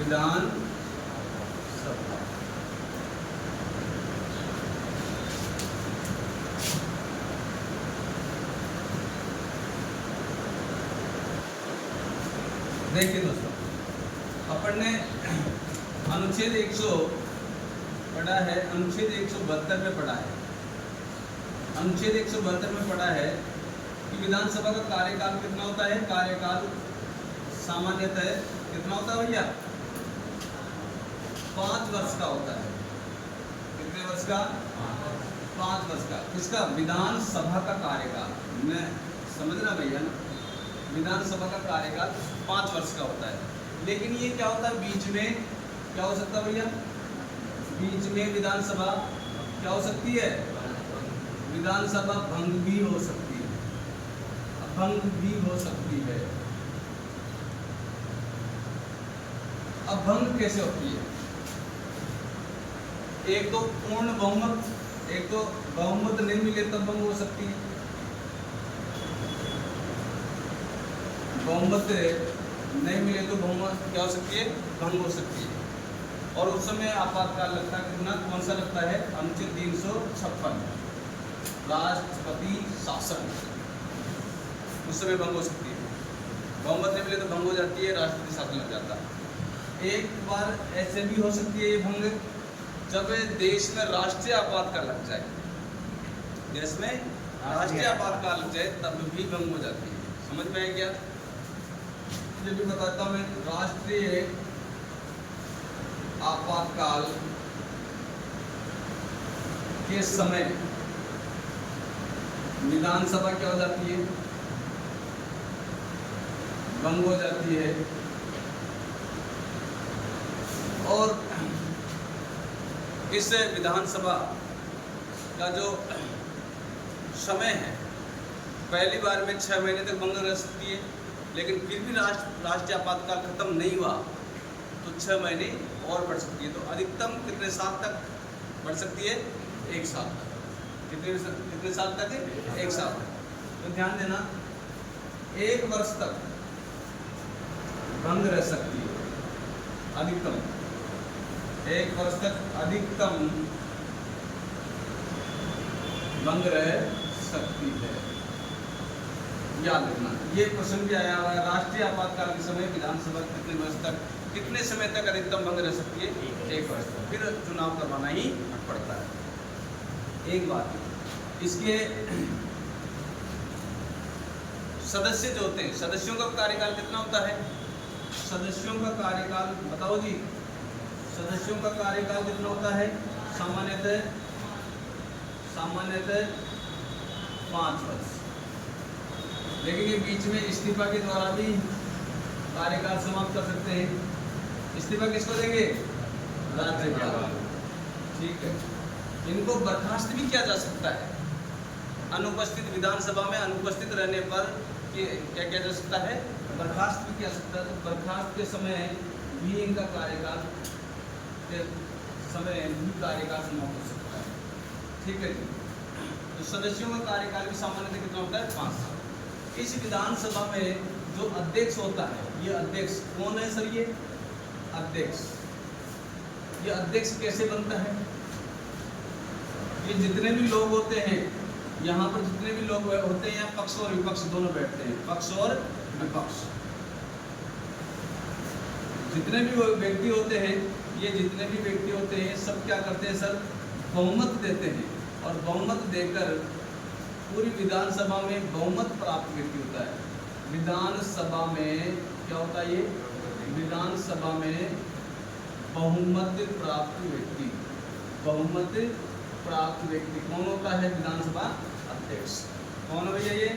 विधान सभा। देखिए दोस्तों, अपन ने अनुच्छेद 100 पढ़ा है, अनुच्छेद 172 में पढ़ा है। अनुच्छेद 172 में पढ़ा है कि विधानसभा का कार्यकाल कितना होता है। कार्यकाल सामान्यतः कितना होता है भैया? 5 वर्ष का होता है। कितने वर्ष का? 5 वर्ष का। किसका? विधानसभा का कार्यकाल। मैं समझना भैया ना, विधानसभा का कार्यकाल 5 वर्ष का होता है। लेकिन ये क्या होता है, बीच में क्या हो सकता है भैया? बीच में विधानसभा क्या हो सकती है? विधानसभा भंग भी हो सकती है, भंग भी हो सकती है। अब भंग कैसे होती है? एक तो पूर्ण बहुमत, एक तो बहुमत नहीं मिले तब भंग हो सकती है। बहुमत नहीं मिले तो बहुमत क्या हो सकती है? भंग हो सकती है। और उस समय आपातकाल लगता है कितना? कौन सा लगता है? अनुच्छेद 356 राष्ट्रपति शासन। उस समय भंग हो सकती है। बहुमत नहीं मिले तो भंग हो जाती है, राष्ट्रपति शासन लग जाता है। एक बार ऐसे भी हो सकती है ये भंग, जब देश में राष्ट्रीय आपातकाल लग जाए, देश में राष्ट्रीय आपातकाल लग जाए तब भी भंग हो जाती है। समझ में आए क्या? ये भी बताता हूं मैं। राष्ट्रीय आपातकाल के समय विधानसभा क्या हो जाती है? भंग हो जाती है। और इस विधानसभा का जो समय है, पहली बार में 6 महीने तक भंग रह सकती है। लेकिन फिर भी राष्ट्रीय आपातकाल खत्म नहीं हुआ तो 6 महीने और बढ़ सकती है। तो अधिकतम कितने साल तक बढ़ सकती है? 1 साल तक। कितने साल तक? 1 साल तक। तो ध्यान देना, 1 वर्ष तक भंग रह सकती है अधिकतम। 1 वर्ष तक अधिकतम भंग रह सकती है। याद रखना, ये प्रश्न भी आया हुआ है। राष्ट्रीय आपातकाल के समय विधानसभा कितने वर्ष तक, कितने समय तक अधिकतम भंग रह सकती है? 1 वर्ष तक। फिर चुनाव करवाना ही पड़ता है। एक बात, इसके सदस्य जो होते हैं, सदस्यों का कार्यकाल कितना होता है? सदस्यों का कार्यकाल बताओ जी। सदस्यों का कार्यकाल कितना होता है? सामान्यतः 5 वर्ष। लेकिन ये बीच में इस्तीफा के द्वारा भी कार्यकाल समाप्त कर सकते हैं। इस्तीफा किसको देंगे? राज्यपाल। ठीक है। इनको बर्खास्त भी किया जा सकता है। अनुपस्थित, विधानसभा में अनुपस्थित रहने पर क्या किया जा सकता है? बर्खास्त भी किया सकता है। तो बर्खास्त के समय भी इनका कार्यकाल के समय भी कार्यकाल समाप्त हो सकता है। ठीक है जी। तो सदस्यों का कार्यकाल भी सामान्यतः कितना होता है? 5 साल। इस विधानसभा में जो अध्यक्ष होता है, ये अध्यक्ष कौन है सर? ये अध्यक्ष। ये अध्यक्ष कैसे बनता है? ये जितने भी लोग होते हैं, यहाँ पर जितने भी लोग होते हैं, पक्ष और विपक्ष दोनों बैठते हैं। पक्ष और विपक्ष जितने भी व्यक्ति होते हैं, ये जितने भी व्यक्ति होते हैं सब क्या करते हैं सर? बहुमत देते हैं। और बहुमत देकर पूरी विधानसभा में बहुमत प्राप्त व्यक्ति होता है। विधानसभा में क्या होता है? ये विधानसभा में बहुमत प्राप्त व्यक्ति, बहुमत प्राप्त व्यक्ति कौन होता है? विधानसभा अध्यक्ष। कौन है भैया ये?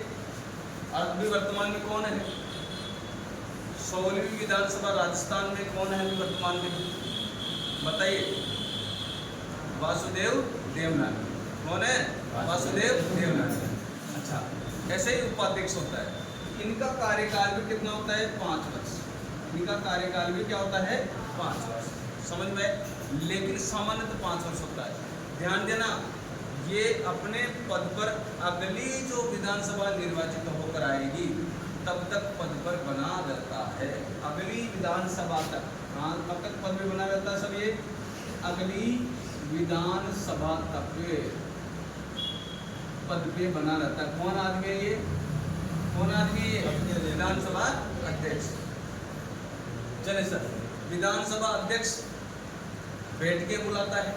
अभी वर्तमान में कौन है? 16वीं विधानसभा राजस्थान में कौन है अभी वर्तमान में? बताइए। वासुदेव देवनानी। कौन है? वासुदेव देवनानी। अच्छा, ऐसे ही उपाध्यक्ष होता है। इनका कार्यकाल भी कितना होता है? 5 वर्ष। इनका कार्यकाल भी क्या होता है? 5 वर्ष। समझ में? लेकिन सामान्यतः 5 वर्ष होता है। ध्यान देना, ये अपने पद पर अगली जो विधानसभा निर्वाचित होकर आएगी तब तक पद पर बना रहता है। अगली विधानसभा तक हाँ कब तक पद में बना रहता है सब ये? अगली विधानसभा तक पद पे बना रहता है। कौन आदमी है ये? कौन आदमी है ये? विधानसभा अध्यक्ष। चले सर, विधानसभा अध्यक्ष बैठ के बुलाता है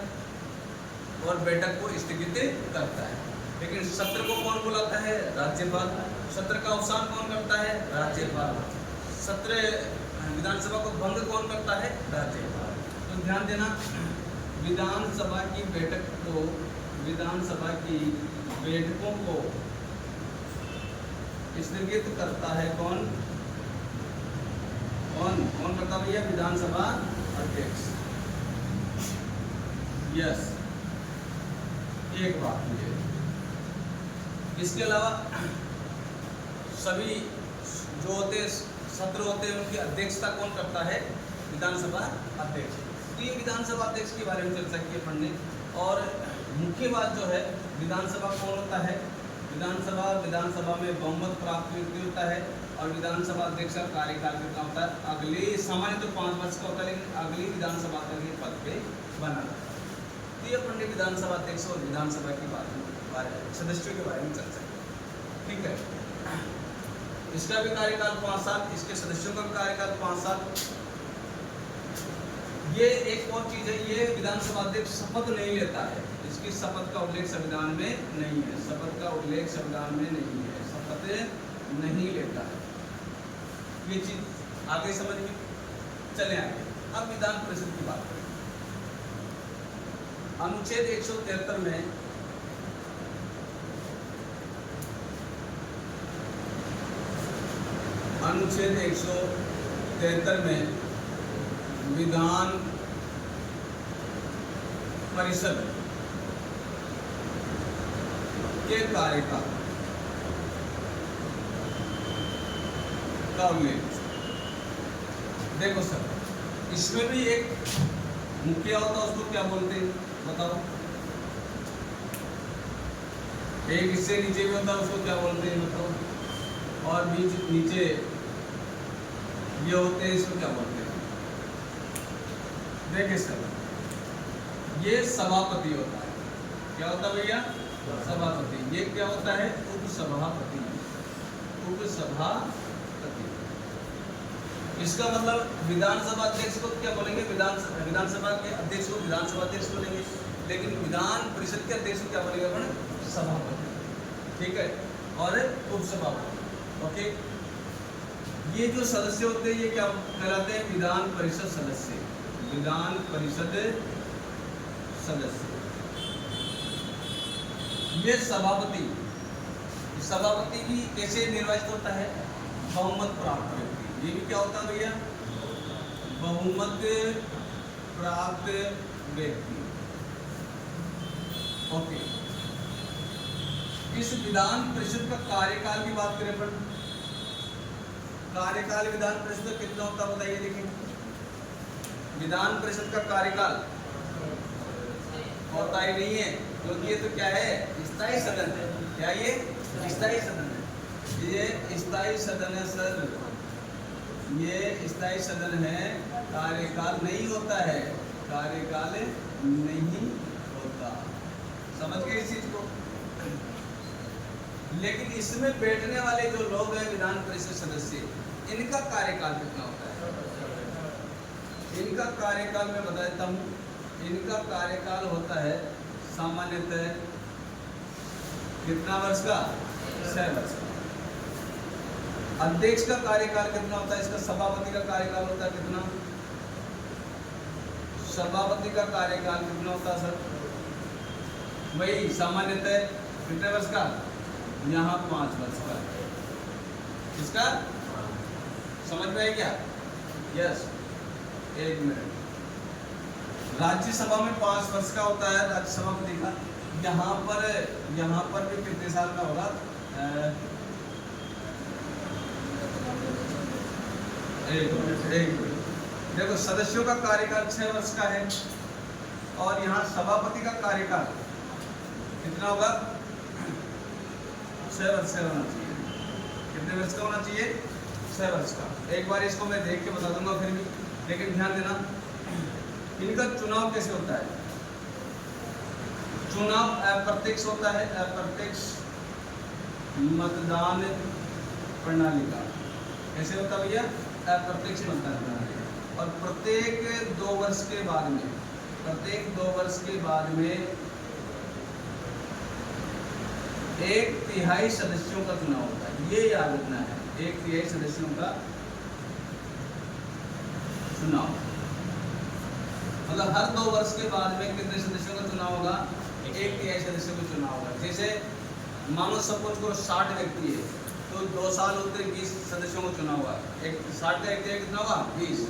और बैठक को स्थगित करता है। लेकिन सत्र को कौन बुलाता है? राज्यपाल। सत्र का अवसान कौन करता है? राज्यपाल। सत्र विधानसभा को भंग कौन करता है? राज्यपाल। तो ध्यान देना, विधानसभा की बैठक को, विधानसभा की बैठकों को स्थगित करता है कौन? कौन कौन करता है भैया? विधानसभा अध्यक्ष। यस, एक बात ये, इसके अलावा सभी जो होते सत्र होते हैं उनकी अध्यक्षता कौन करता है? विधानसभा अध्यक्ष। तो ये विधानसभा अध्यक्ष के बारे में चर्चा की है पढ़ने। और मुख्य बात जो है, विधानसभा कौन होता है? विधानसभा में बहुमत प्राप्त व्यक्ति होता है। और विधानसभा अध्यक्ष का कार्यकाल कितना होता है? अगले सामान्य तो 5 वर्ष का होता है, लेकिन अगली विधानसभा तक ये पद पे बना रहता है। तो ये अपन ने विधानसभा अध्यक्ष और विधानसभा के बारे में सदस्यों के बारे में चर्चा की। ठीक है, इसका भी कार्यकाल 5 साल, इसके सदस्यों का भी कार्यकाल 5 साल। ये एक और चीज है, ये विधानसभा अध्यक्ष शपथ नहीं लेता है। इसकी शपथ का उल्लेख संविधान में नहीं है। शपथ का उल्लेख संविधान में नहीं है, शपथ नहीं लेता है। ये चीज आगे समझ में। चले आगे, अब विधान परिषद की बात करें। अनुच्छेद 173 में अनुच्छेद 173 में विधान परिषद के कार्यकाल का उल्लेख। देखो सर, इसमें भी एक मुखिया होता है, उसको क्या बोलते हैं बताओ? एक इससे नीचे भी होता है, उसको क्या बोलते हैं बताओ? और बीच नीचे ये होते हैं, इसको क्या बोलते हैं? देखिए सर, ये सभापति होता है। क्या होता है भैया? सभापति। ये क्या होता है? उपसभापति। उपसभापति। इसका मतलब विधानसभा अध्यक्ष को क्या बोलेंगे? विधानसभा के अध्यक्ष को विधानसभा अध्यक्ष बोलेंगे, लेकिन विधान परिषद के अध्यक्ष को क्या बोलेंगे अपन? सभापति। ठीक है, और उपसभापति। ओके, ये जो सदस्य होते हैं ये क्या कहलाते हैं? विधान परिषद सदस्य। विधान परिषद सदस्य। ये सभापति, सभापति भी कैसे निर्वाचित होता है? बहुमत प्राप्त व्यक्ति। ये भी क्या होता है भैया? बहुमत प्राप्त व्यक्ति। ओके, इस विधान परिषद का कार्यकाल की बात करें पर कार्यकाल विधान परिषद का कितना होता है बताइए? देखिए, विधान परिषद का कार्यकाल होता ही नहीं है, क्योंकि ये तो क्या है? स्थायी सदन है। क्या ये? स्थायी सदन है। ये स्थायी सदन है सर, ये स्थायी सदन है। कार्यकाल नहीं होता है, कार्यकाल नहीं होता। समझ गए इस चीज को? लेकिन इसमें बैठने वाले जो लोग हैं विधान परिषद सदस्य, इनका कार्यकाल कितना होता है? इनका कार्यकाल मैं बता देता हूँ। इनका कार्यकाल होता है सामान्यतः कितना वर्ष का? 6 वर्ष का। अध्यक्ष का कार्यकाल कितना होता है? इसका सभापति का कार्यकाल होता है कितना? सभापति का कार्यकाल कितना होता है सर? वही सामान्यतः कितने वर्ष का? यहाँ 5 वर्ष का। इसका समझ में है क्या? यस, एक मिनट। राज्यसभा में 5 वर्ष का होता है राज्यसभापति का। यहाँ पर भी कितने साल का होगा? एक मिनट। देखो, सदस्यों का कार्यकाल 6 वर्ष का है और यहाँ सभापति का कार्यकाल कितना होगा? 6 वर्ष का होना चाहिए। कितने वर्ष का होना चाहिए? 6 वर्ष का। एक बार इसको मैं देख के बता दूंगा फिर भी। लेकिन ध्यान देना, इनका चुनाव कैसे होता है? चुनाव अप्रत्यक्ष होता है, अप्रत्यक्ष मतदान प्रणाली का। कैसे होता है भैया? अप्रत्यक्ष मतदान प्रणाली। और प्रत्येक 2 वर्ष के बाद में, प्रत्येक 2 वर्ष के बाद में 1/3 सदस्यों का चुनाव होता है। ये याद रखना है, 1/3 सदस्यों का चुनाव। मतलब हर 2 वर्ष के बाद में कितने सदस्यों का चुनाव होगा? 1/3 सदस्यों का चुनाव होगा। जैसे मानो सपोज करो 60 व्यक्ति है, तो 2 साल होते 20 सदस्यों का चुनाव हुआ। 60 का 1/3 कितना होगा? 20।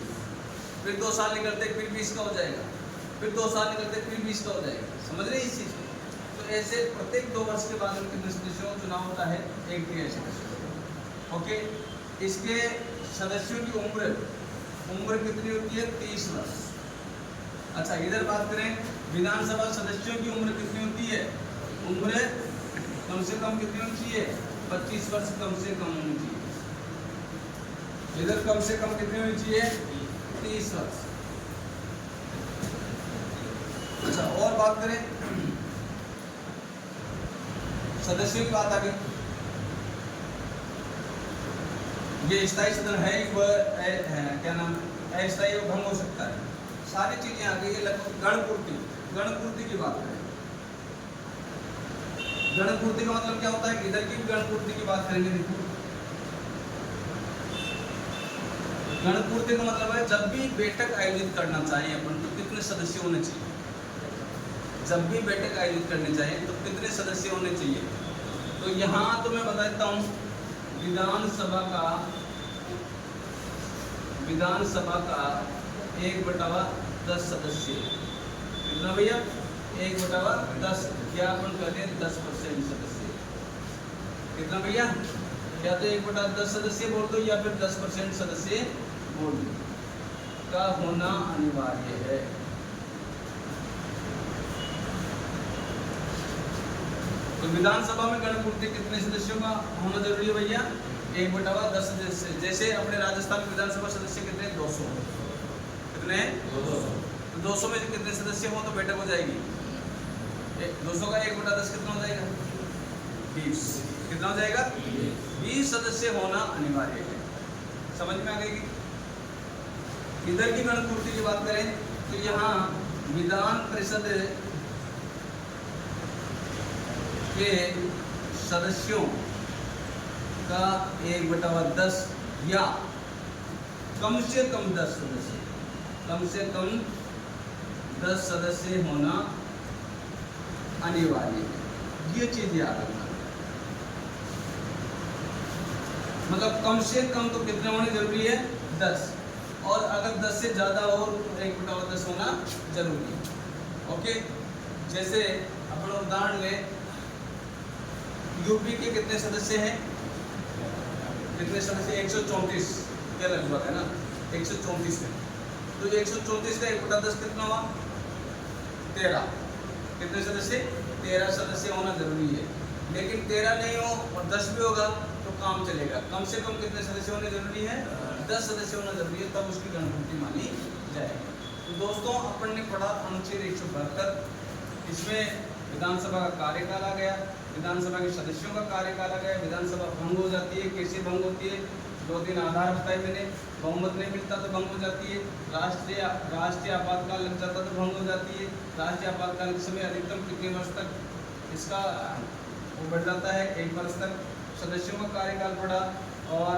फिर 2 साल निकलते फिर 20 का हो जाएगा, फिर 2 साल निकलते फिर 20 का हो जाएगा। समझ रहे इस चीज़ को? तो ऐसे प्रत्येक 2 वर्ष के बाद में कितने सदस्यों का चुनाव होता है? 1/3 सदस्यों। ओके, इसके सदस्यों की उम्र कितनी होती है? 30 वर्ष। अच्छा, इधर बात करें विधानसभा सदस्यों की उम्र कितनी होती है? उम्र कम से कम कितनी होनी चाहिए? 25 वर्ष कम से कम होनी चाहिए। इधर कम से कम कितनी होनी चाहिए? 30 वर्ष। अच्छा, और बात करें सदस्यों की बात आ गई। ये स्थायी सदन है, वह क्या नाम, अस्थायी भंग हो सकता है। सारी चीजें आ गई। लगभग गणपूर्ति की बात करें। गणपूर्ति का मतलब क्या होता है? इधर की गणपूर्ति की बात करेंगे। देखो, गणपूर्ति का मतलब है जब भी बैठक आयोजित करना चाहिए अपन, तो कितने सदस्य होने चाहिए? जब भी बैठक आयोजित करनी चाहिए तो कितने सदस्य होने चाहिए? तो यहाँ तो मैं बता देता हूँ, विधानसभा का 1/10 सदस्य। कितना भैया? 1/10, क्या अपन कहते हैं 10% सदस्य। कितना भैया? या तो 1/10 सदस्य बोल दो या फिर 10% सदस्य बोल दो, का होना अनिवार्य है। तो विधानसभा में गणपूर्ति कितने सदस्यों का होना जरूरी है भैया? 1/10 सदस्य। जैसे अपने राजस्थान विधानसभा सदस्य कितने? 200। कितने? 200। तो 200 में कितने सदस्य हो तो बैठक हो जाएगी? 200 का 1/10 कितना हो जाएगा? 20। कितना हो जाएगा? 20 सदस्य होना अनिवार्य है। समझ में आ गई? इधर की गणपूर्ति की बात करें तो यहाँ विधान परिषद के सदस्यों का 1/10 या कम से कम 10 सदस्य, कम से कम 10 सदस्य होना अनिवार्य है। ये चीज याद रखना। मतलब कम से कम तो कितने होने जरूरी है? 10। और अगर 10 से ज़्यादा हो तो 1/10 होना जरूरी है। ओके, जैसे अपन उदाहरण लें, यूपी के कितने सदस्य हैं? कितने सदस्य? 134 के लगभग है ना, 134 में। तो 134 का 1/10 कितना हुआ? 13। कितने सदस्य? 13 सदस्य होना जरूरी है। लेकिन 13 नहीं हो और 10 भी होगा तो काम चलेगा। कम से कम कितने सदस्य होने जरूरी है? 10 सदस्य होना जरूरी है, तब उसकी गणपूर्ति मानी जाएगी। तो दोस्तों, अपन ने पढ़ा अनुच्छेद 172। इसमें विधानसभा का कार्यकाल आ गया, विधानसभा के सदस्यों का कार्यकाल आ गया, विधानसभा भंग हो जाती है, कैसे भंग होती है? 2-3 आधार बताए मैंने। बहुमत नहीं मिलता तो भंग हो जाती है, राष्ट्रीय आपातकाल लग जाता तो भंग हो जाती है, राष्ट्रीय आपातकाल के समय अधिकतम कितने वर्ष तक इसका वो बढ़ जाता है? 1 वर्ष तक। सदस्यों का कार्यकाल पड़ा। और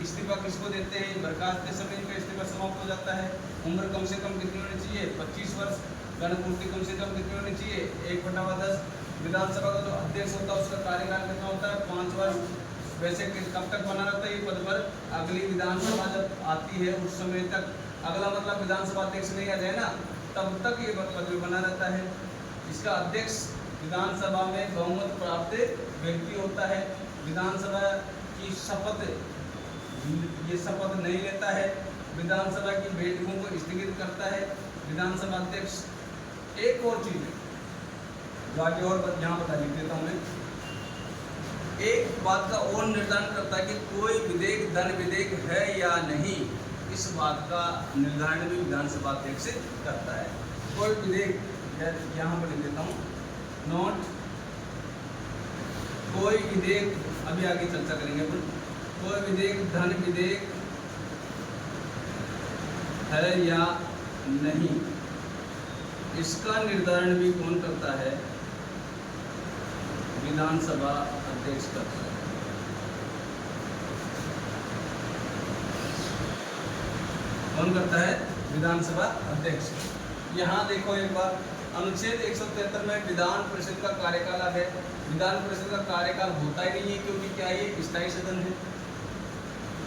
इस्तीफा किसको देते हैं? बर्खास्त के समय इनका इस्तीफा समाप्त हो जाता है। उम्र कम से कम कितनी होनी चाहिए? 25 वर्ष। गणपूर्ति कम से कम कितनी होनी चाहिए? 1/10। विधानसभा का जो अध्यक्ष होता है उसका कार्यकाल कितना होता है? 5 वर्ष। वैसे कब तक बना रहता है ये पद पर? अगली विधानसभा जब आती है उस समय तक। अगला मतलब विधानसभा अध्यक्ष नहीं आ जाए ना, तब तक ये पद बना रहता है। इसका अध्यक्ष विधानसभा में बहुमत प्राप्त व्यक्ति होता है। विधानसभा की शपथ, ये शपथ नहीं लेता है, विधानसभा की बैठकों को स्थगित करता है विधानसभा अध्यक्ष। एक और चीज है जो आगे और यहाँ बता देता हूँ मैं, एक बात का और निर्धारण करता है कि कोई विधेयक धन विधेयक है या नहीं। इस बात का निर्धारण भी विधानसभा अध्यक्ष करता है। कोई विधेयक, यहाँ पर लिख देता हूँ, नोट, कोई विधेयक, अभी आगे चर्चा करेंगे अपन, कोई विधेयक धन विधेयक है या नहीं, इसका निर्धारण भी कौन करता है? विधानसभा अध्यक्ष करता है। कौन करता है? विधानसभा अध्यक्ष। यहाँ देखो एक बार, अनुच्छेद 173 में विधान परिषद का कार्यकाल है। विधान परिषद का कार्यकाल होता ही नहीं है, क्योंकि क्या ये स्थायी सदन है।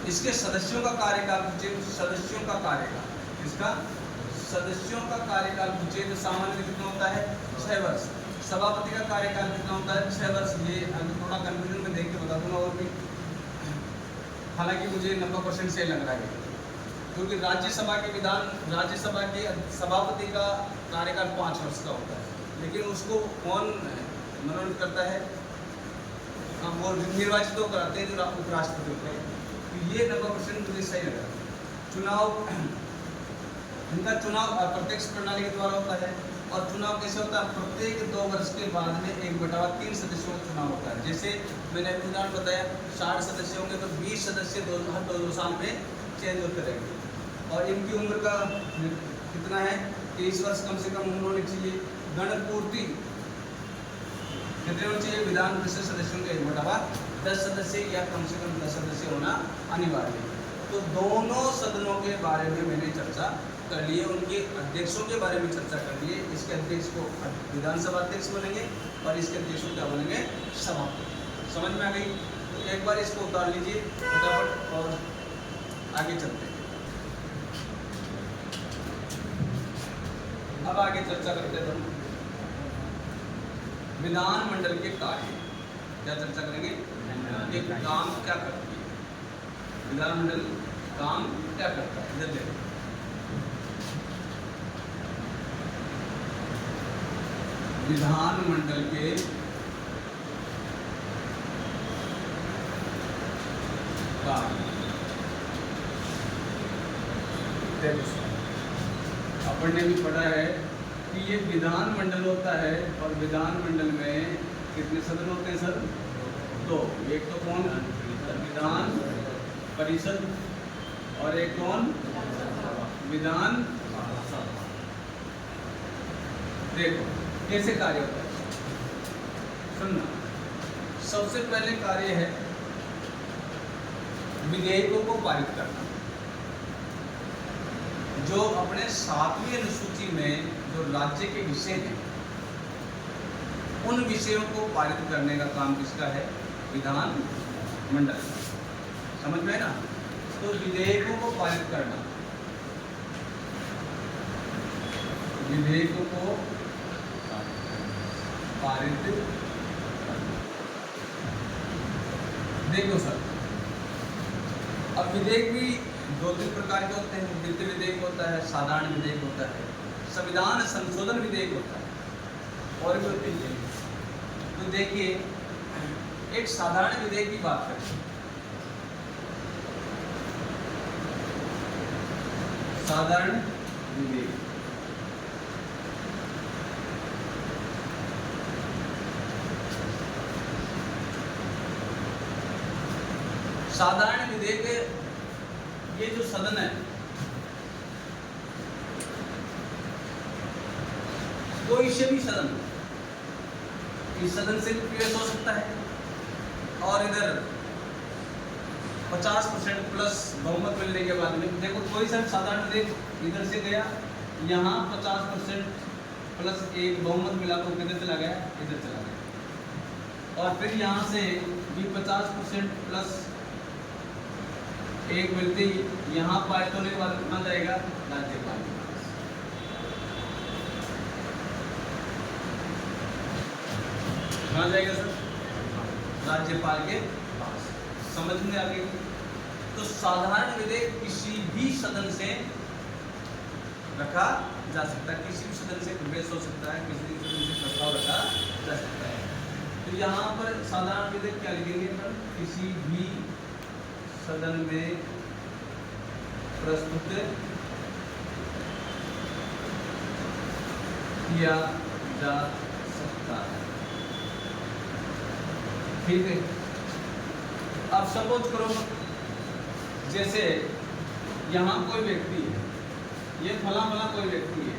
इसके सदस्यों का कार्यकाल पूछे, सदस्यों का कार्यकाल, इसका सदस्यों का कार्यकाल पूछे तो सामान्य कितना होता है? 6 वर्ष। सभापति का कार्यकाल कितना होता है? 6 वर्ष। ये अभी थोड़ा कंफ्यूजन में देख के बता दूंगा और भी, हालांकि मुझे 90% सही लग रहा है, क्योंकि राज्यसभा के सभापति का कार्यकाल 5 वर्ष का होता है, लेकिन उसको कौन मनोनीत करता है? वो निर्वाचित तो कराते हैं जो उपराष्ट्रपति होते हैं। तो ये 90% मुझे सही लग रहा है। चुनाव, इनका चुनाव प्रत्यक्ष प्रणाली के द्वारा होता है। और चुनाव कैसे होता है? प्रत्येक 2 वर्ष के बाद में 1/3 सदस्यों का चुनाव होता है। जैसे मैंने उदाहरण बताया, 60 सदस्य होंगे तो 20 सदस्य हर 2 साल में चेंज होते रहेंगे। और इनकी उम्र का कितना है? 23 वर्ष कम से कम उम्र होनी चाहिए। गणपूर्ति कितने होने चाहिए? विधान परिषद सदस्यों के 1/10 सदस्य या कम से कम 10 सदस्य होना अनिवार्य है। तो दोनों सदनों के बारे में मैंने चर्चा कर लिए, उनके अध्यक्षों के बारे में चर्चा कर लिए। इसके अध्यक्ष को विधानसभा अध्यक्ष बनेंगे और इसके अध्यक्षों क्या बनेंगे? सभापति। समझ में आ गई? तो एक बार इसको उतार लीजिए फटाफट और आगे चलते हैं। अब आगे चर्चा करते हैं हम विधानमंडल के कार्य। क्या चर्चा करेंगे? ये काम क्या करती है, विधानमंडल काम क्या करता है। इधर देखो, विधानमंडल के कार्य। अपन ने भी पढ़ा है कि ये विधानमंडल होता है और विधानमंडल में कितने सदन होते हैं सर? 2। एक तो कौन? विधान परिषद और एक कौन? विधान। देखो कैसे कार्य होता है, सुनना। सबसे पहले कार्य है विधेयकों को पारित करना। जो अपने 7वीं अनुसूची में जो राज्य के विषय हैं, उन विषयों को पारित करने का काम किसका है? विधानमंडल। समझ में है ना? तो विधेयकों को पारित करना, विधेयकों को पारित करना। देखो सर, अब विधेयक भी 2-3 प्रकार के होते हैं। वित्त विधेयक होता है, साधारण विधेयक होता है, संविधान संशोधन विधेयक होता है, और भी होते हैं। तो देखिए, एक साधारण विधेयक की बात करें। साधारण विधेयक, साधारण विधेयक, ये जो सदन है, कोई से भी सदन, इस सदन से पेश हो सकता है, और इधर 50% प्लस बहुमत मिलने के बाद में, देखो कोई सा साधारण विधेयक इधर से गया, यहाँ 50% प्लस 1 बहुमत मिला तो किधर चला गया? इधर चला गया। और फिर यहाँ से भी 50% प्लस 1 मिलते ही यहाँ पारित होने के बाद कितना जाएगा? राज्यपाल के पास। कहाँ जाएगा सर? राज्यपाल के पास। समझ में आ गई? तो साधारण विधेयक किसी भी सदन से रखा जा सकता है, किसी भी सदन से प्रवेश हो सकता है, किसी भी सदन से प्रस्ताव रखा जा सकता है। तो यहाँ पर साधारण विधेयक क्या लिखेंगे? पर किसी भी सदन में प्रस्तुत किया जा सकता है। ठीक है, अब सपोज करो जैसे यहाँ कोई व्यक्ति है, ये फला फला कोई व्यक्ति है,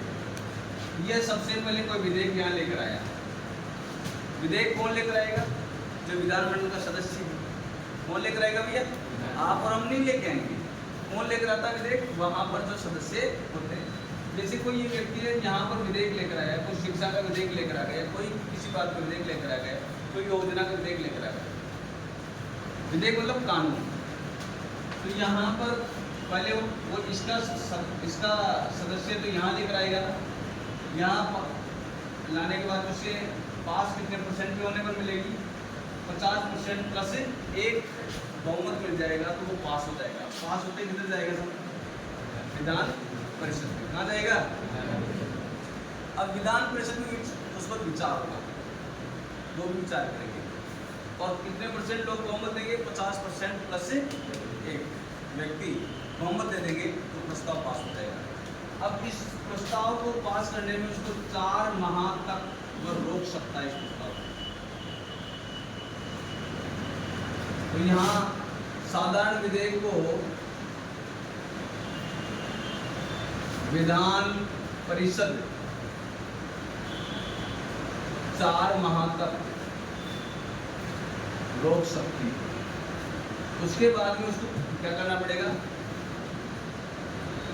ये सबसे पहले कोई विधेयक यहाँ लेकर आया। विधेयक कौन लेकर आएगा? जो विधानमंडल का सदस्य है। कौन लेकर आएगा भैया? आप और हम नहीं लेके आएंगे। कौन लेकर आता है विधेयक? वहाँ पर जो सदस्य होते हैं। जैसे कोई ये व्यक्ति है यहाँ पर विधेयक लेकर आया, कोई शिक्षा का विधेयक लेकर आ गया, कोई किसी बात का विधेयक लेकर आ गया, कोई योजना का विधेयक लेकर आ गया। विधेयक मतलब कानून। तो यहाँ पर पहले वो इसका सदस्य तो यहाँ लेकर आएगा, यहाँ लाने के बाद उसे पास कितने परसेंट के होने पर मिलेगी? 50% प्लस एक बहुमत मिल जाएगा तो वो पास हो जाएगा। पास होते किधर जाएगा सब? विधान परिषद में। कहाँ जाएगा? अब विधान परिषद में उस पर विचार होगा, लोग विचार करेंगे और कितने परसेंट लोग बहुमत देंगे? 50% प्लस एक व्यक्ति बहुमत दे देंगे तो प्रस्ताव पास हो जाएगा। अब इस प्रस्ताव को पास करने में उसको 4 माह तक वो रोक सकता है इस प्रस्ताव को। तो यहाँ साधारण विधेयक को विधान परिषद 4 माह तक रोक सकती है। उसके बाद में उसको क्या करना पड़ेगा?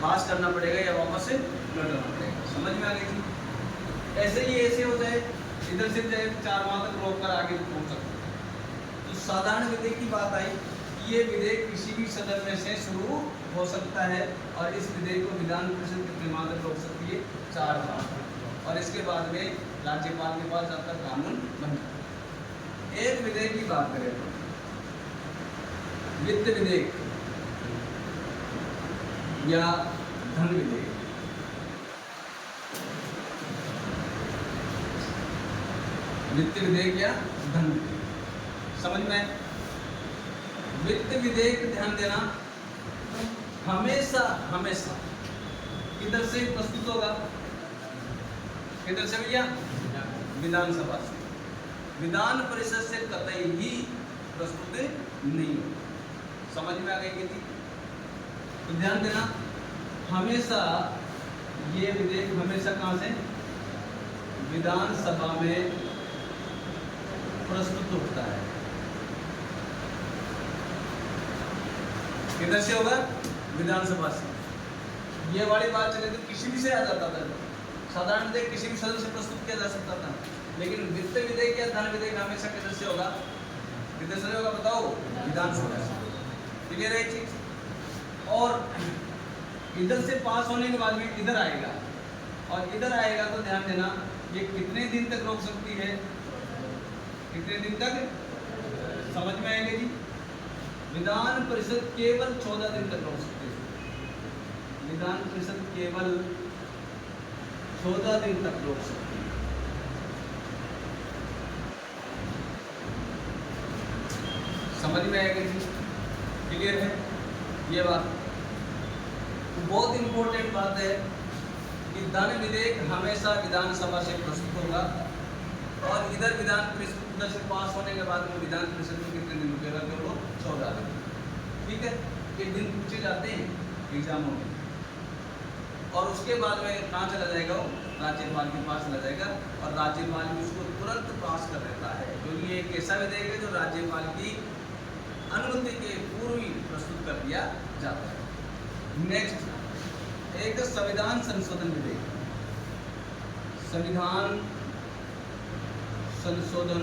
पास करना पड़ेगा या वापस से लौटाना पड़ेगा। समझ में आ गई? ऐसे ही ऐसे हो जाए, इधर से जाए 4 माह तक रोक कर आगे पहुंच सकते हैं। तो साधारण विधेयक की बात आई, ये विधेयक किसी भी सदन में से शुरू हो सकता है और इस विधेयक को विधान परिषद कितने माह तक रोक सकती है? 4 माह। और इसके बाद में राज्यपाल के पास जाकर कानून बन जाता है। एक विधेयक की बात करें तो वित्त विधेयक या धन विधेयक। वित्त विधेयक या धन विधेयक समझ में? वित्त विधेयक ध्यान देना, हमेशा हमेशा किधर से प्रस्तुत होगा? किधर से भैया? विधानसभा से। विधान परिषद से कतई ही प्रस्तुत नहीं होगा। समझ में आ गई थी? तो ध्यान देना, हमेशा ये विधेयक हमेशा कहां से? विधानसभा में प्रस्तुत होता है। किधर से होगा? विधानसभा से। ये वाली बात चले तो किसी भी से आ जाता था। साधारण विधेयक किसी भी सदन से प्रस्तुत किया जा सकता था, लेकिन वित्त विधेयक या धन विधेयक हमेशा किधर से होगा? किधर से होगा बताओ? विधानसभा से। क्लियर है चीज? और इधर से पास होने के बाद भी इधर आएगा और इधर आएगा तो ध्यान देना, ये कितने दिन तक रोक सकती है? कितने दिन तक? समझ में आएंगे जी? विधान परिषद केवल 14 दिन तक रोक सकती है। विधान परिषद केवल 14 दिन तक रोक सकती है। समझ में आएगा जी? क्लियर है ये बात? बहुत इंपॉर्टेंट बात है कि धन विधेयक हमेशा विधानसभा से प्रस्तुत होगा और इधर विधान परिषद उधर से पास होने के बाद में विधान परिषद में कितने दिन रुकेगा? केवल 14 दिन। ठीक है, एक दिन पूछे जाते हैं एग्जामों में और उसके बाद में कहाँ चला जाएगा? वो राज्यपाल के पास चला जाएगा और राज्यपाल भी उसको तुरंत पास कर देता है, क्योंकि ये एक ऐसा विधेयक है जो राज्यपाल की अनुमति के पूर्व ही प्रस्तुत कर दिया जाता है। नेक्स्ट, एक संविधान संशोधन विधेयक। संविधान संशोधन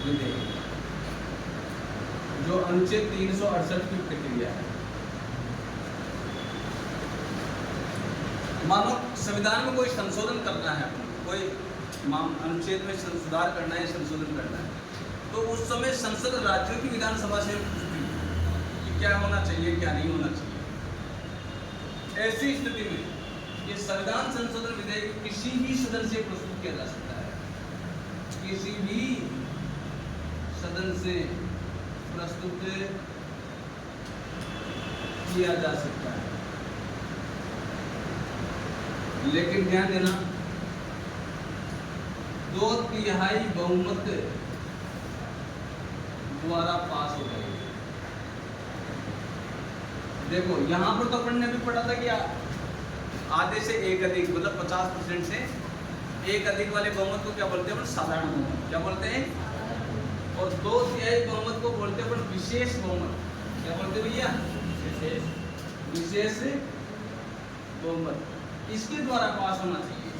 विधेयक जो अनुच्छेद 368 की प्रक्रिया है। मानो संविधान में कोई संशोधन करना है, कोई अनुच्छेद में सुधार करना है, संशोधन करना है, तो उस समय संसद राज्यों की विधानसभा से पूछती है कि क्या होना चाहिए, क्या नहीं होना चाहिए। ऐसी स्थिति में ये संविधान संशोधन विधेयक किसी भी सदन से प्रस्तुत किया जा सकता है। किसी भी सदन से प्रस्तुत किया जा सकता है। लेकिन ध्यान देना, 2/3 बहुमत द्वारा पास हो जाएगी। देखो यहाँ पर तो अपन ने भी पढ़ा था कि आधे से एक अधिक, मतलब 50% से एक अधिक वाले बहुमत को क्या बोलते हैं अपन? साधारण बहुमत। क्या बोलते हैं? और 2/3 बहुमत को बोलते हैं अपन विशेष बहुमत। क्या बोलते हैं भैया? विशेष बहुमत। इसके द्वारा पास होना चाहिए।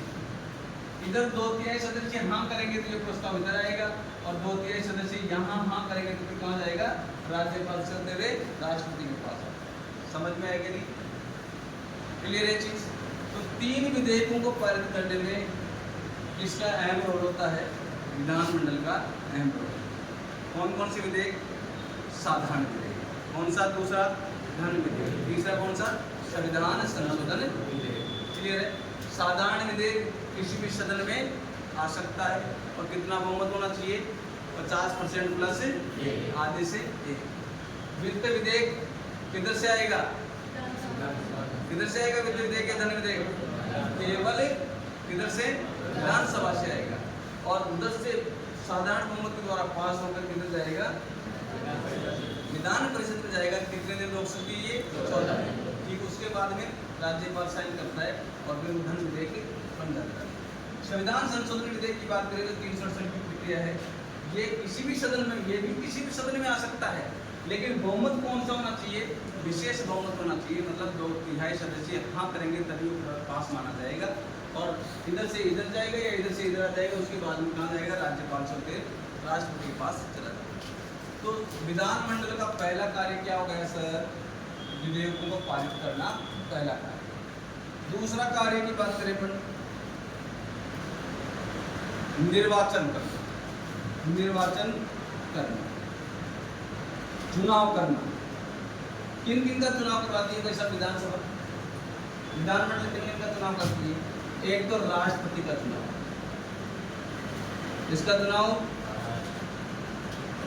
इधर 2/3 सदस्य हाँ करेंगे तो ये प्रस्ताव इधर आएगा, और 2/3 सदस्य यहाँ हाँ करेंगे तो फिर कहाँ जाएगा? राज्यपाल से होते हुए राष्ट्रपति के पास। समझ में आएगा नहीं? क्लियर है चीज? तो 3 विधेयकों को पारित करने में इसका अहम रोल होता है, विधानमंडल का अहम रोल। कौन कौन से विधेयक? साधारण विधेयक। कौन सा? दूसरा धन विधेयक। तीसरा कौन सा? संविधान संशोधन विधेयक। क्लियर है? साधारण विधेयक किसी भी सदन में आ सकता है, और कितना बहुमत होना चाहिए? 50% प्लस आधे से एक। वित्त विधेयक किधर से आएगा? किधर से आएगा वित्त विधेयक या धन विधेयक? केवल किधर से? विधानसभा से आएगा, और उधर से साधारण बहुमत के द्वारा पास होकर किधर जाएगा? विधान परिषद में जाएगा। कितने दिन रोक सकती है ये? 14 दिन। ठीक, उसके बाद में राज्यपाल साइन करता है, और फिर धन विधेयक बन जाता है। संविधान संशोधन विधेयक की बात करें तो 368 की प्रक्रिया है। ये किसी भी सदन में, ये भी किसी भी सदन में आ सकता है, लेकिन बहुमत कौन सा होना चाहिए? विशेष बहुमत होना चाहिए। मतलब 2/3 सदस्य हाँ करेंगे तभी पास माना जाएगा, और इधर से इधर जाएगा या इधर से इधर आ जाएगा, उसके बाद में कहाँ जाएगा? राज्यपाल से होकर राष्ट्रपति के पास चला जाएगा। तो विधानमंडल का पहला कार्य क्या हो गया सर? विधेयकों को पारित करना पहला कार्य। दूसरा कार्य की बात करें अपन, निर्वाचन करना। निर्वाचन करना, चुनाव करना। किन किन का चुनाव करवाती है भाई साहब विधानसभा? विधानमंडल किन किन का चुनाव करती है? एक तो राष्ट्रपति का चुनाव। इसका चुनाव,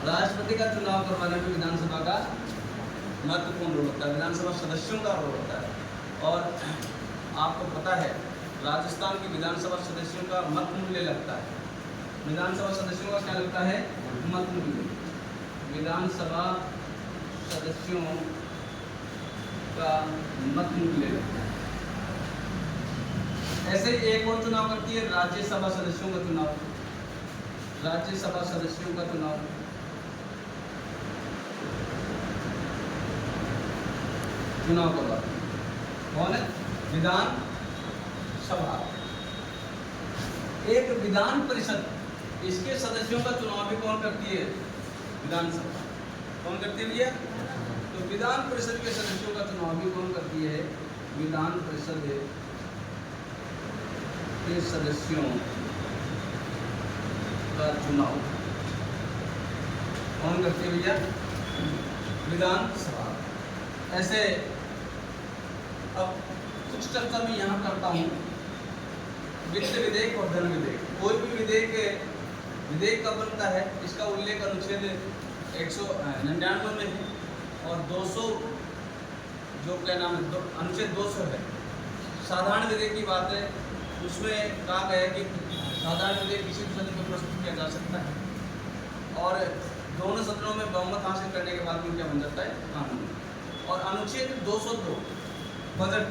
राष्ट्रपति का चुनाव करवाने में विधानसभा का महत्वपूर्ण रोल होता है, विधानसभा सदस्यों का रोल होता है। और आपको पता है राजस्थान की विधानसभा सदस्यों का मत मूल्य लगता है। विधानसभा सदस्यों का क्या लगता है? मत मूल्य। विधानसभा सदस्यों का मत मूल्य लगता है। ऐसे एक और चुनाव करती है राज्यसभा सदस्यों का चुनाव। राज्यसभा सदस्यों का चुनाव करवाती है कौन है? विधान सभा। एक विधान परिषद, इसके सदस्यों का चुनाव भी कौन करती है? विधानसभा। कौन करती है भैया? तो विधान परिषद के सदस्यों का चुनाव भी कौन करती है? विधान परिषद के सदस्यों का चुनाव कौन करती है भैया? विधानसभा। ऐसे अब कुछ चर्चा मैं यहाँ करता हूँ, वित्त विधेयक और धन विधेयक। कोई भी विधेयक कब बनता है? इसका उल्लेख अनुच्छेद 199 में है, और 200 जो क्या नाम है, अनुच्छेद 200 है। साधारण विधेयक की बात है, उसमें कहा गया है कि साधारण विधेयक किसी भी सदन में प्रस्तुत किया जा सकता है, और दोनों सदनों में बहुमत हासिल करने के बाद में क्या बन जाता है? कानून। और अनुच्छेद 202 बजट,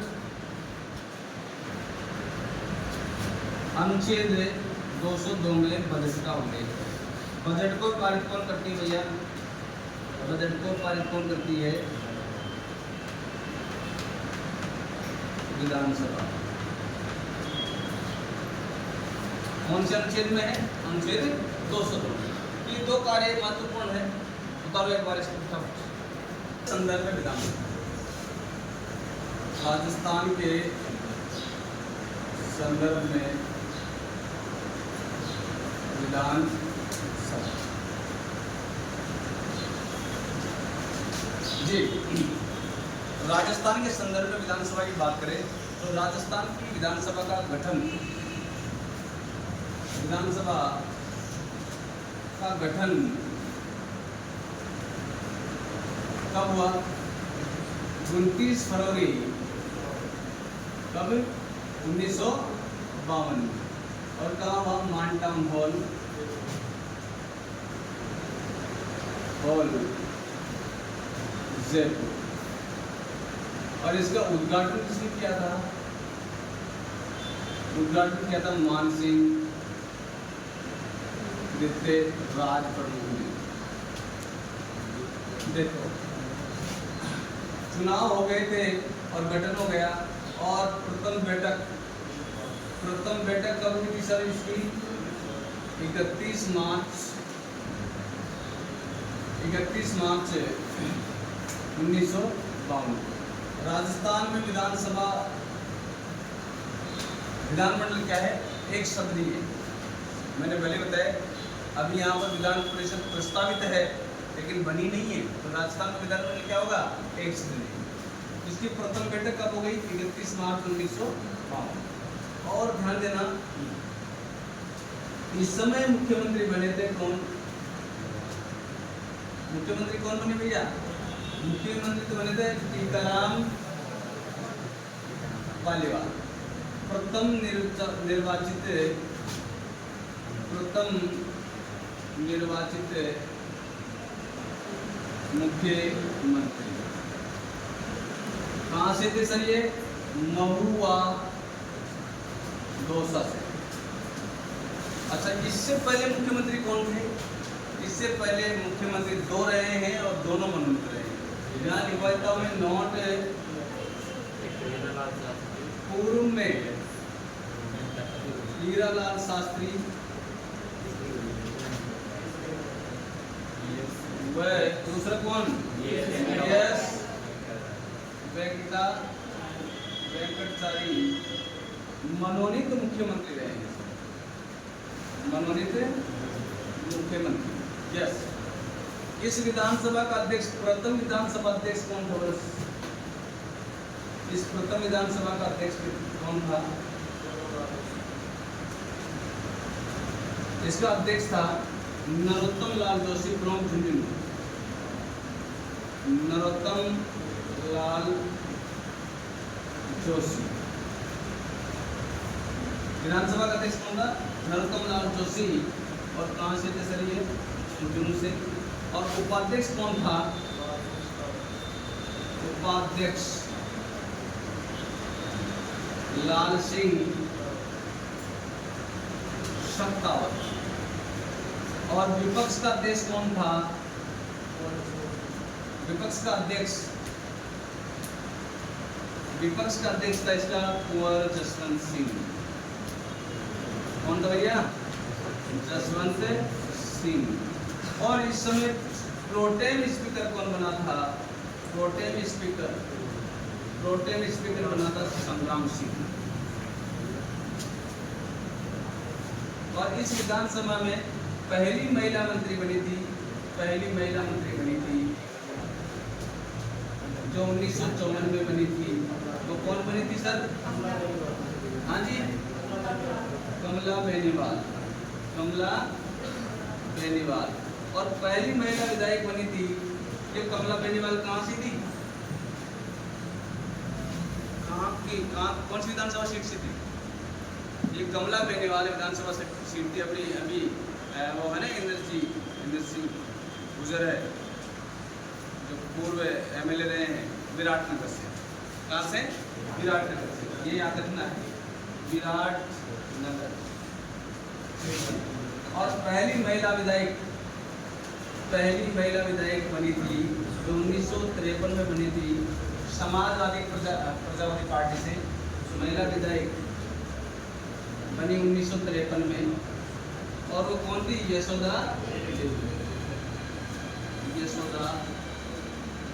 अनुच्छेद 202 में बजट का उल्लेख है। बजट को पारित कौन करती है भैया? बजट को पारित कौन करती है? विधानसभा। कौन से अनुच्छेद में है? अनुच्छेद 202। ये दो कार्य महत्वपूर्ण है। बताओ एक बार इसको संदर्भ में विधानसभा। राजस्थान के संदर्भ में विधानसभा जी। राजस्थान के संदर्भ में विधानसभा की बात करें तो राजस्थान की विधानसभा का गठन, विधानसभा का गठन कब हुआ? 29 फरवरी कब 1952 में। और कहाँ हुआ? मानटाउन हॉल जयपुर। और इसका उद्घाटन किसने किया था? उद्घाटन किया था मान सिंह द्वितीय राज प्रमुख ने। देखो चुनाव हो गए थे और गठन हो गया, और प्रथम बैठक कब हुई थी सर इसकी? 31 मार्च 1952। राजस्थान में विधानमंडल क्या है? एक सदनीय है। मैंने पहले बताया, अभी यहाँ पर विधान परिषद प्रस्तावित है लेकिन बनी नहीं है, तो राजस्थान में विधानमंडल क्या होगा? एक सदनीय। इसकी प्रथम बैठक कब हो गई? 31 मार्च 1952। और ध्यान देना, इस समय मुख्यमंत्री बने थे कौन? मुख्यमंत्री कौन बने भैया? मुख्यमंत्री तो बने थे टीकाराम पालीवाल। प्रथम निर्वाचित मुख्यमंत्री कहाँ से थे सर? ये महुआ दौसा से। अच्छा, इससे पहले मुख्यमंत्री कौन थे? इससे पहले मुख्यमंत्री दो रहे हैं और दोनों मनोनीत रहे हैं। यहाँ लिखवाता हूँ नोट, पूर्व में हीरालाल शास्त्री व दूसरा कौन? यस वेंकटाचारी मनोनीत मुख्यमंत्री रहे हैं। मनोनीत मुख्यमंत्री, यस। इस विधानसभा का अध्यक्ष, प्रथम विधानसभा अध्यक्ष कौन था? इस प्रथम विधानसभा का अध्यक्ष कौन था? इसका अध्यक्ष था नरोत्तम लाल जोशी फ्रॉम झुंझुनू। नरोत्तम लाल जोशी विधानसभा का अध्यक्ष कौन था? नरोत्तम लाल जोशी। और कहाँ से थे सर? ये झुंझुनू से। और उपाध्यक्ष कौन था? उपाध्यक्ष लाल सिंह शक्तावत। और विपक्ष का अध्यक्ष कौन था? विपक्ष का अध्यक्ष था इसका कुंवर जसवंत सिंह। कौन था भैया? जसवंत सिंह। और इस समय प्रोटेम स्पीकर कौन बना था? प्रोटेम स्पीकर बना था संग्राम सिंह। और इस विधानसभा में पहली महिला मंत्री बनी थी जो 1954 में बनी थी। वो कौन बनी थी सर? हाँ जी, कमला बेनीवाल। और पहली महिला विधायक बनी थी ये कमला बेनीवाल। कहाँ से थी? कौन सी विधानसभा सीट से थी? ये कमला बेनीवाल विधानसभा सीट थी अपनी। अभी वो है ना इंद्र सिंह गुजर है, जो पूर्व MLA रहे हैं विराटनगर से। कहाँ से? विराटनगर से। ये याद रखना है, विराटनगर। और पहली महिला विधायक बनी थी जो 1953 में बनी थी समाजवादी प्रजावादी पार्टी से। महिला विधायक बनी 1953 में। और वो कौन थी? यशोदा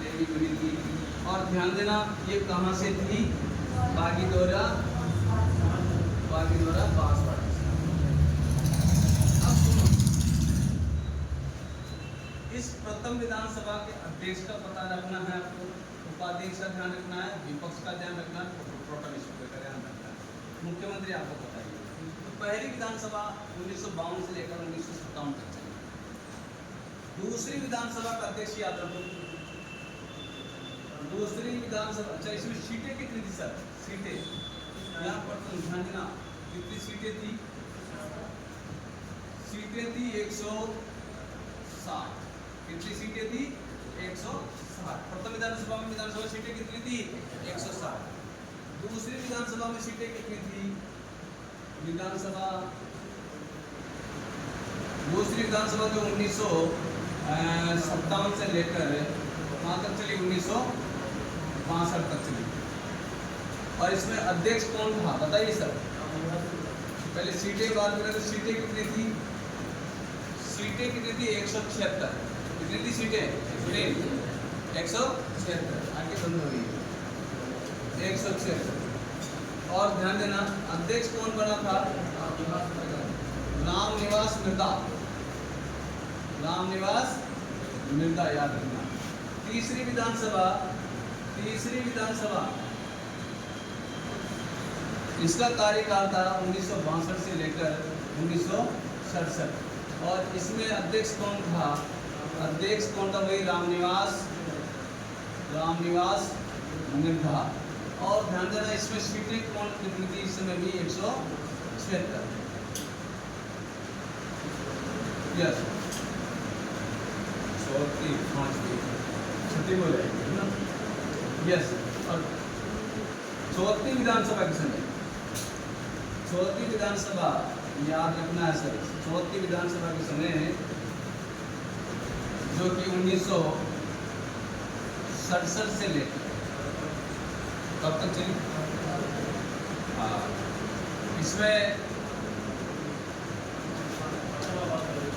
देवी बनी थी। और ध्यान देना, ये कहाँ से थी? बागीदोरा बांसवाड़ा से। अब सुनो, इस प्रथम विधानसभा के अध्यक्ष का पता रखना है आपको, उपाध्यक्ष का ध्यान रखना है, विपक्ष का ध्यान रखना है, प्रोटेम स्पीकर का ध्यान रखना है, मुख्यमंत्री आपको बताइए। तो पहली विधानसभा 1952 से लेकर 1957 तक चली। दूसरी विधानसभा का अध्यक्ष याद रखो, दूसरी विधानसभा, अच्छा इसमें सीटें कितनी थी सर? सीटें यहाँ पर तुम ध्यान देना, कितनी सीटें थी? सीटें थी 160। कितनी सीटें थी? 160। प्रथम विधानसभा में विधानसभा सीटें कितनी थी? 160। दूसरी विधानसभा में सीटें कितनी थी? दूसरी विधानसभा जो 1957 से लेकर कहाँ तक चली? 1962 तक चली। और इसमें अध्यक्ष कौन था बताइए सर? पहले सीटें की बात करें तो सीटें कितनी थी? सीटें कितनी थी? 176। कितनी थी सीटें? 176। आगे बंद हो गई 176। और ध्यान देना अध्यक्ष कौन बना था? रामनिवास मिर्धा। रामनिवास मिर्धा याद रखना। तीसरी विधानसभा इसका कार्यकाल था 1962 से लेकर 1967। और इसमें अध्यक्ष कौन था? वही रामनिवास मिर्धा। और ध्यान देना इसमें सीटें कौन कितनी थी? इस समय भी 176। यस, चौथी पांचवी छठी बोले ना? यस। और चौथी विधानसभा के समय, चौथी विधानसभा याद रखना है सर। चौथी विधानसभा के समय जो कि 1967 से लेकर कब तक चली? इसमें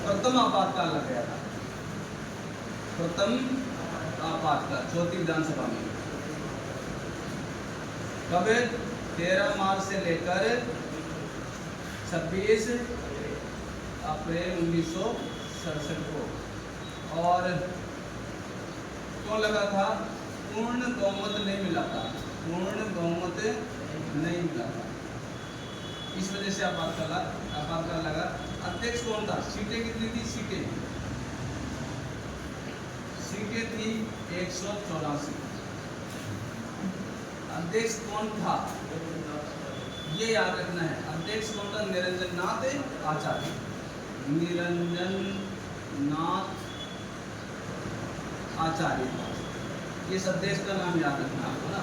प्रथम आपातकाल लग गया था। प्रथम आपातकाल चौथी विधानसभा में कब? 13 मार्च से लेकर 26 अप्रैल 1967 को। और क्यों लगा था? पूर्ण बहुमत नहीं मिला था। इस वजह से आपातकाल लगा। अध्यक्ष कौन था? सीटें कितनी थी? सीटें थी 184। अध्यक्ष कौन था ये याद रखना है। अध्यक्ष कौन था? निरंजन नाथ आचार्य। इस अध्यक्ष का नाम याद रखना है ना?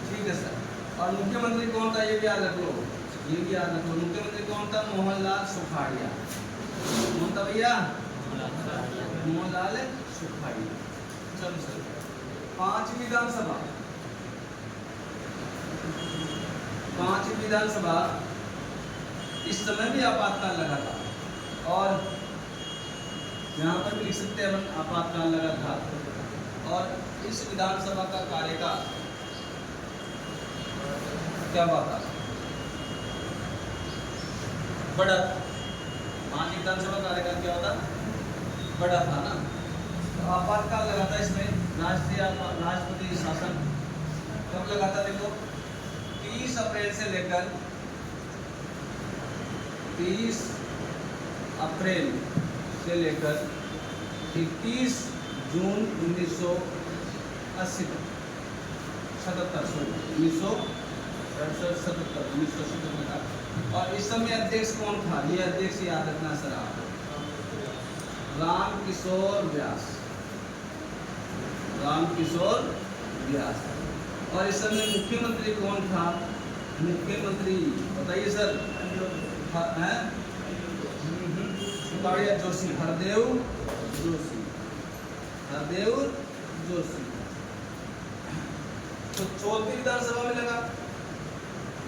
ठीक है सर। और मुख्यमंत्री कौन था ये भी याद रख लो। मुख्यमंत्री कौन था? मोहनलाल सुखाड़िया। कौन था भैया? मोहनलाल सुखाड़िया। चलो सर, पांचवी विधानसभा इस समय भी आपातकाल लगा था। और यहाँ पर भी लिख सकते हैं अपन आपातकाल लगा था। और इस विधानसभा का कार्यकाल क्या बात है? बड़ा। 5 विधानसभा कार्यकाल क्या होता? बड़ा था ना? तो आपातकाल लगा था इसमें। राष्ट्रपति शासन कब लगा था? देखो 30 अप्रैल से लेकर 31 जून 1977 का। और इस समय अध्यक्ष कौन था? ये अध्यक्ष याद रखना सर आप, रामकिशोर व्यास। और इस समय मुख्यमंत्री कौन था? मुख्यमंत्री बताइए सर। सुखाड़िया जोशी, हरदेव जोशी। तो चौथी विधानसभा में लगा,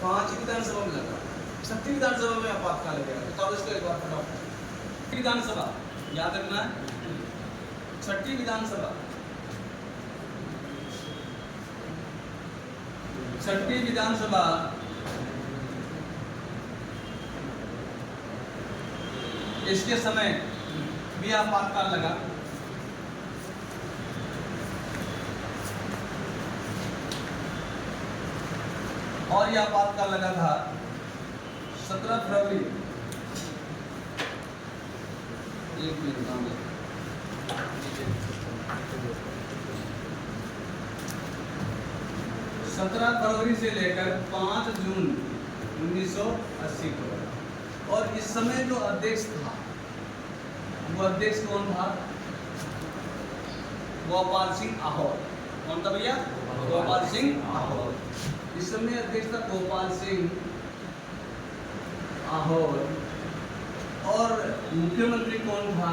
पांचवी विधानसभा में लगा, छठी विधानसभा में आपातकाल लगेगा। तो इसको एक बार फटाफट विधानसभा याद रखना है। छठी विधानसभा इसके समय भी आपातकाल लगा। और यह आपातकाल लगा था 17 फरवरी। एक मिनट 17 फरवरी से लेकर 5 जून 1980 को। और इस समय जो अध्यक्ष था वो अध्यक्ष कौन था? गोपाल सिंह आहोर। कौन था भैया? गोपाल सिंह आहोर। इस समय अध्यक्ष था गोपाल सिंह आहोर। और मुख्यमंत्री कौन था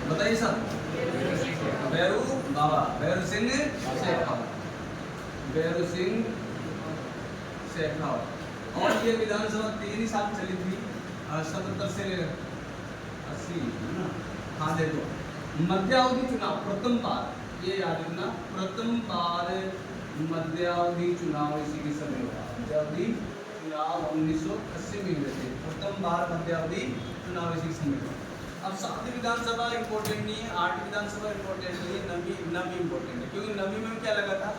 बताइए सब? भैरू बाबा, भैरू सिंह शेखावत, भैरू सिंह शेखावत। और ये विधानसभा 3 ही साल चली थी, 77 से 80 है ना। हाँ देखो, मध्यावधि चुनाव प्रथम बार, ये याद रखना, प्रथम बार मध्यावधि चुनाव इसी के समय हुआ। मध्यावधि चुनाव 1980 में हुए थे, प्रथम बार मध्यावधि चुनाव इसी समय हुआ। अब 7वीं विधानसभा इम्पोर्टेंट नहीं है, 8वीं विधानसभा इम्पोर्टेंट नहीं है, 9वीं इम्पोर्टेंट है, क्योंकि 9वीं में क्या लगा था?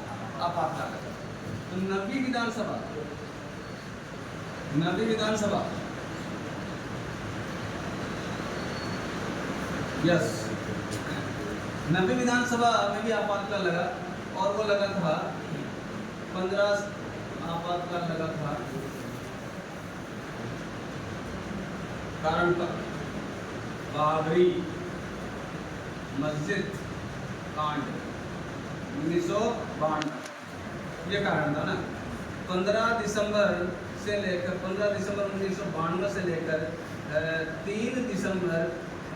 आपात लगा था। तो 9वीं विधानसभा, 9वीं विधानसभा यस, 9वीं विधानसभा में भी आपातकाल लगा। और वो लगा था 15 आपातकाल लगा था कारण पर बाबरी मस्जिद कांड 1992, ये कारण था ना। 15 दिसंबर से लेकर 15 दिसंबर 1992 से लेकर 3 दिसंबर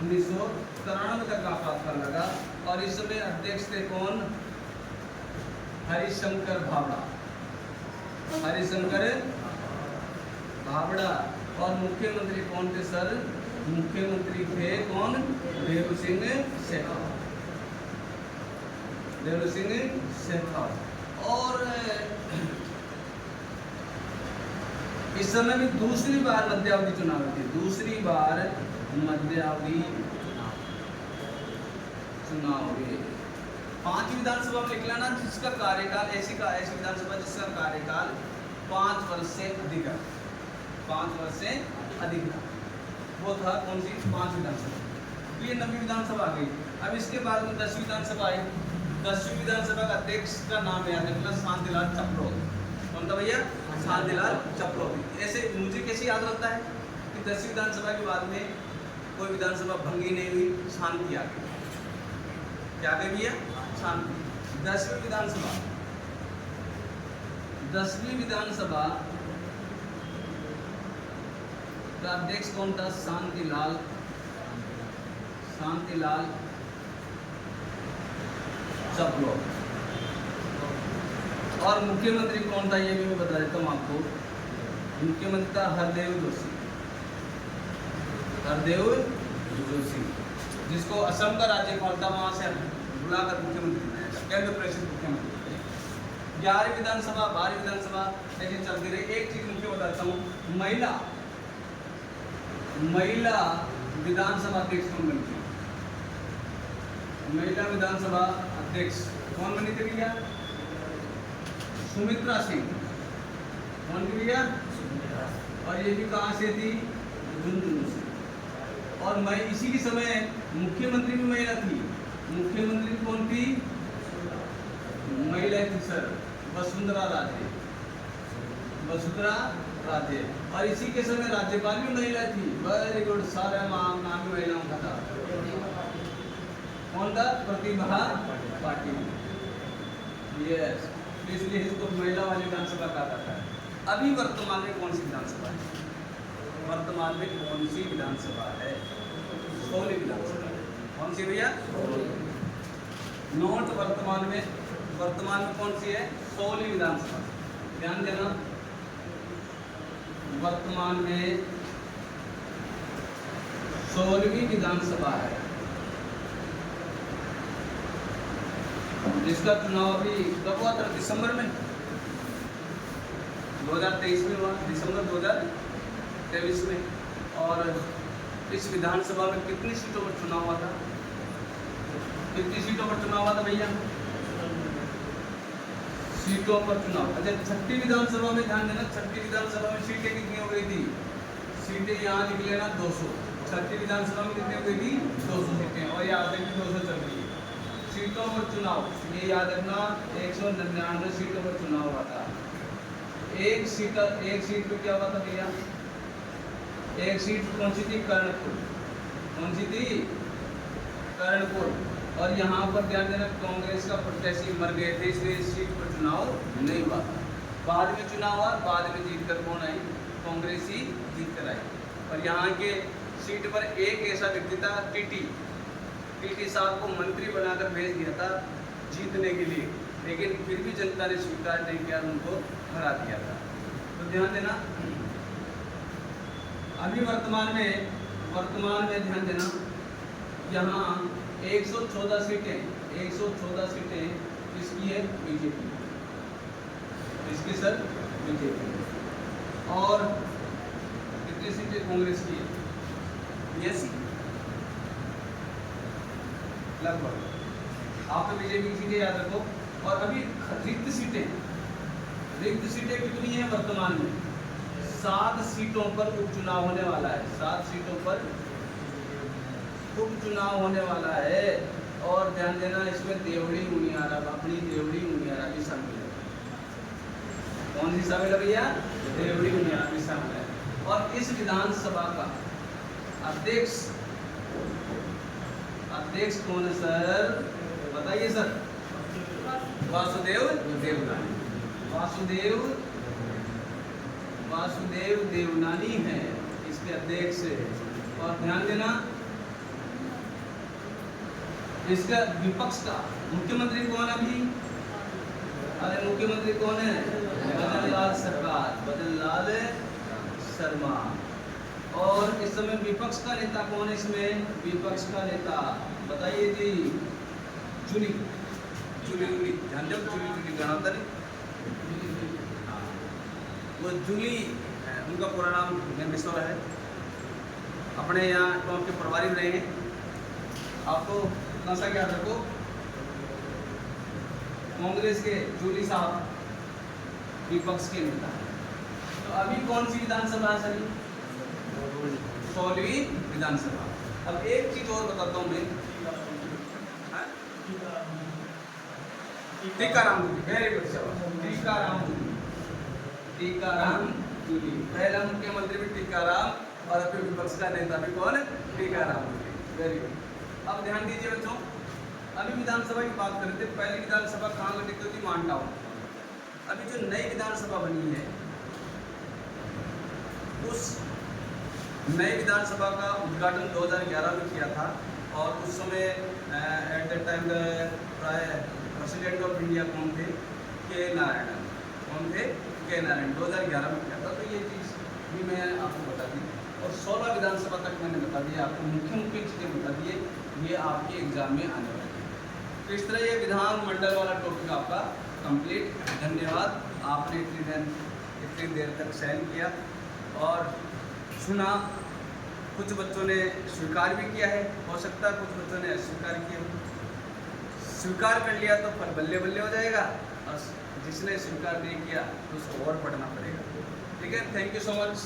1993 तक आपातकाल लगा। और इस समय अध्यक्ष थे कौन? हरिशंकर भावड़ा, हरिशंकर भावड़ा। और मुख्यमंत्री कौन थे सर? मुख्यमंत्री थे कौन? भैरू सिंह शेखावत, भैरू सिंह शेखावत। और इस समय भी दूसरी बार मध्यावधि चुनाव थी, दूसरी बार मध्यावधि चुनाव हुए। 5 विधानसभा में लिख लेना जिसका कार्यकाल, ऐसी विधानसभा जिसका कार्यकाल 5 वर्ष से अधिक है, 5 वर्ष से अधिक है, वो था कौन सी? 5 विधानसभा। तो ये 9वीं विधानसभा आ गई। अब इसके बाद में 10वीं विधानसभा आई। 10वीं विधानसभा का अध्यक्ष का नाम याद रखना, शांतिलाल चपड़ोद। कौन था भैया? शांतिलाल चपड़ोद। ऐसे मुझे कैसे याद रहता है कि 10वीं विधानसभा के बाद में कोई विधानसभा भंगी नहीं हुई, शांति आ गई। क्या आ गई भैया? शांति। 10वीं विधानसभा, 10वीं विधानसभा का अध्यक्ष कौन था? शांतिलाल, शांतिलाल चपड़ोद। और मुख्यमंत्री कौन था ये भी मैं बता देता हूँ आपको। मुख्यमंत्री था हरदेव जोशी, हरदेव जोशी, जिसको असम का राज्यपाल था वहां से बुलाकर मुख्यमंत्री बनाया था, केंद्र प्रेषित मुख्यमंत्री। 11वीं विधानसभा, 12वीं विधानसभा ऐसे चलती रही। एक चीज मुख्य बताता हूँ, महिला विधानसभा अध्यक्ष कौन बनी थी? महिला विधानसभा अध्यक्ष कौन बनी थी भैया? सुमित्रा सिंह। कौन थी भैया? और ये भी कहाँ से थी? झुंझुनू से। और मैं इसी के समय मुख्यमंत्री भी महिला थी। मुख्यमंत्री कौन थी? महिला थी सर, वसुंधरा राजे, वसुंधरा राजे। और इसी के समय राज्यपाल भी महिला थी। वेरी गुड, सारे नाम भी महिलाओं का था। कौन था? प्रतिभा पाटिल। यस, इसलिए इसको महिला वाली विधानसभा कहा जाता है। अभी वर्तमान में कौन सी विधानसभा है? वर्तमान में कौन सी विधानसभा है? 16वीं विधानसभा। कौन सी भैया? नोट वर्तमान में कौन सी है? 16वीं विधानसभा। ध्यान देना, वर्तमान में 16वीं विधानसभा है, जिसका चुनाव अभी कब हुआ था? दिसंबर में 2023 में हुआ, दिसंबर 2023 में। और इस विधानसभा में कितनी सीटों पर चुनाव हुआ था? कितनी सीटों पर चुनाव हुआ था भैया? सीटों पर चुनाव। अच्छा, 6ठी विधानसभा में ध्यान देना, 6ठी विधानसभा में सीटें कितनी हो गई थी? सीटें यहाँ लिख लेना 200। 6ठी विधानसभा में कितनी हो गई थी? 200 सीटें। और यहाँ पे भी 200 चल रही है। सीटों पर चुनाव, ये याद रखना, 199 सीटों पर चुनाव हुआ था। एक सीट पे क्या हुआ था भैया? एक सीट कौन सी थी? कर्णपुर। कौन सी थी? कर्णपुर। और यहाँ पर ध्यान देना, कांग्रेस का प्रत्याशी मर गए थे, इसलिए इस सीट पर चुनाव नहीं हुआ था। बाद में चुनाव हुआ, बाद में जीतकर कौन आई? कांग्रेस ही जीत कर आई। और यहाँ के सीट पर एक ऐसा व्यक्ति था, टीटी साहब को मंत्री बनाकर भेज दिया था जीतने के लिए, लेकिन फिर भी जनता ने स्वीकार नहीं किया, उनको हरा दिया था। तो ध्यान देना, अभी वर्तमान में ध्यान देना, यहाँ 114 सीटें किसकी है? बीजेपी। इसकी सर बीजेपी। और कितनी सीटें कांग्रेस की है? 80 लगभग। आप तो बीजेपी की सीटें याद रखो। और अभी रिक्त सीटें कितनी हैं वर्तमान में? 7 सीटों पर उपचुनाव होने वाला है। 7 सीटों पर उपचुनाव होने वाला है। और ध्यान देना, इसमें देवड़ी मुनियारा, अपनी देवड़ी मुनियारा भी शामिल है। कौन सी शामिल है भैया? देवड़ी मुनियारा भी शामिल है। और इस विधानसभा का अध्यक्ष कौन है सर? बताइए सर। वासुदेव देवनानी है इसके अध्यक्ष। और ध्यान देना, इसका विपक्ष का मुख्यमंत्री कौन है अभी? अरे मुख्यमंत्री कौन है? बदन लाल शर्मा। और इस समय विपक्ष का नेता कौन है इसमें? विपक्ष का नेता बताइए जी। जूली ध्यान दो, जूली गाना होता नहीं, वो जूली, उनका पूरा नाम बिस्वा है। अपने यहाँ टॉप के प्रभारी रहे हैं। आपको इतना सा याद रखो, कांग्रेस के जूली साहब विपक्ष के नेता। तो अभी कौन सी विधानसभा है सर? 16वीं विधानसभा। अब एक चीज और बताता हूँ मैं, Tikaram Jully, very good sir. Tikaram Jully, पहला मुख्यमंत्री भी टीकाराम, और अभी विपक्ष का नेता भी कौन है? Tikaram Jully, very good. अब ध्यान दीजिए बच्चों, अभी विधानसभा की बात करते हैं। पहली विधानसभा कहाँ गठित हुई थी? मांडाउ। अभी जो नई विधानसभा बनी है, उस नई विधानसभा का उद्घाटन 2011 में किया था। और उस समय at the time president of India कौन थे? के नारायण। 2011 में किया था। तो ये चीज़ भी मैं आपको बता दी। और 16 विधानसभा तक मैंने बता दिया आपको, मुख्य चीज़ें बता दिए, ये आपके एग्जाम में आने वाली है। तो इस तरह ये विधानमंडल वाला टॉपिक आपका कंप्लीट। धन्यवाद, आपने इतनी देर तक सहन किया और सुना। कुछ बच्चों ने स्वीकार भी किया है, हो सकता है कुछ बच्चों ने अस्वीकार किया। स्वीकार कर लिया तो फिर बल्ले बल्ले हो जाएगा, और जिसने स्वीकार नहीं किया तो उसको और पढ़ना पड़ेगा। ठीक है, थैंक यू सो मच।